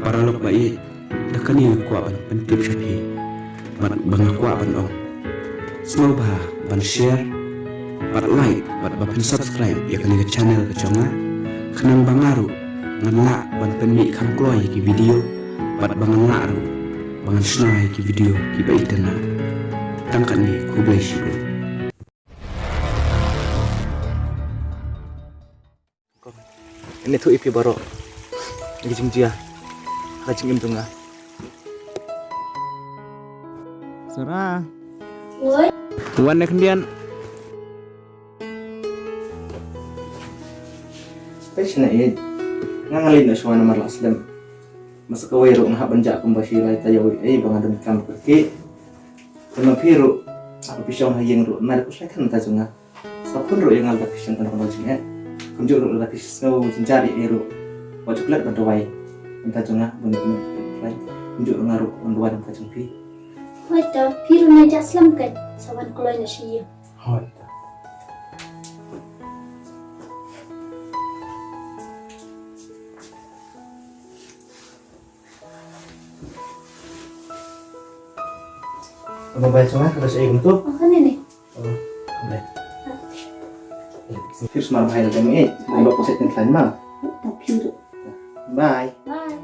paralok ba i dakani kwa ban pentip shapi ban bangakwa ban ong semua bah ban share ban like ban subscribe ya kani ke channel ke chonga kenang bangaru nganla ban penmi kam kloy ki video ban bangaru bangan snai ki video ki ba itana tangkan ni ku bless you. Ini tuh ipi baru ngijing dia ngajing imtunga Sarah Woi tuan nek kendian Peshna ini ngangalin na suwana marlaslam masa kawairu ngha banja kumbashi lai tayawi bang adem kam pergi tema piru apa pisang hayeng ru nar kuslai kan tajunga sapun ru yang alda pisang tan konojinga kunjuk ru la pisau cincari eru wajib lat bandawai minta junga bunyi lain kunjuk ngaru onduan tajung pi Woi ta piru na jaslam kan sawan koloi na shiya hoi Apa baca cuma ada saya untuk kan ini oh boleh First mal bahaya kami lomba posetin lain mal ta piru bye bye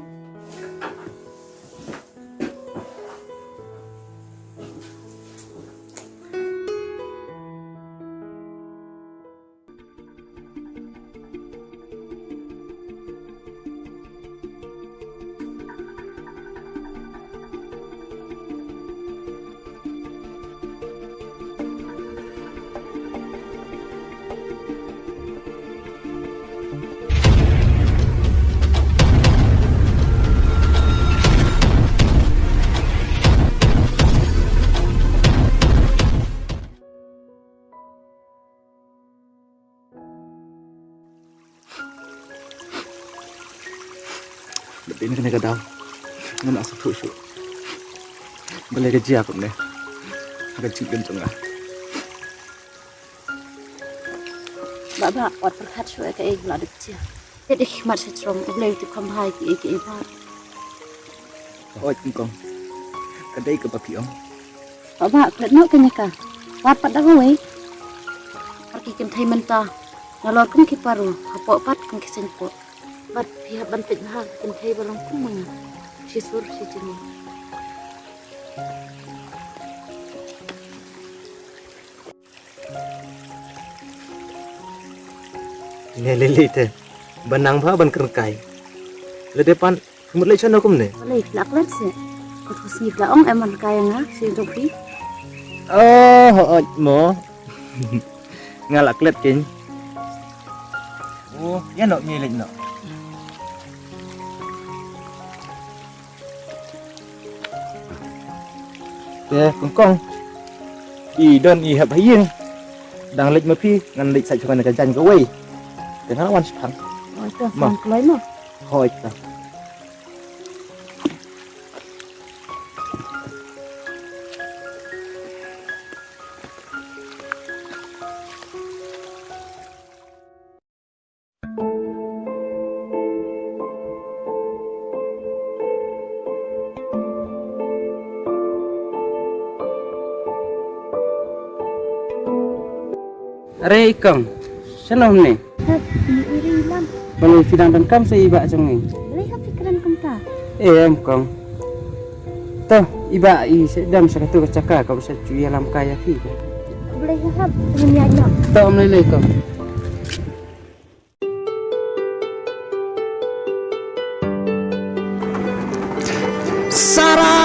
ini kena kadau nggak masuk tuh boleh gaji aku nih gaji kenceng ah Baba wat perhat shwe ka ek la dikcha jadi khmat se chrom ublei tu kham hai ki ek ba ôi kong cái đây cái papi ông Baba klet no kanya ka wat pat da wei pergi kem thai menta nalor kum ki paru hapo pat kum ki sen po bat pihak bantik ha kem thai balong kum manga si sur si jeni ini lele teh benang bah ban kerkai le depan mulai channel kum nih Boleh lak lek se ko to si la ong eman kaya nga si dopi oh mo ngalak let kin oh ya nok nyelik nok kong i don i hab hayeng dang lek mapi ngan lek sai chuan ka jan ka wei ke na wan spang oi to sang kloi no hoi ta Are ikang shalom ni ni iri lam baloi fidang dan kam sa iba jong ni boleh ha pikiran kum ta em kong to iba i sedam sa katu kacaka kam sa cuya lam kaya ki boleh ha dengan ya to am lele kong Sarah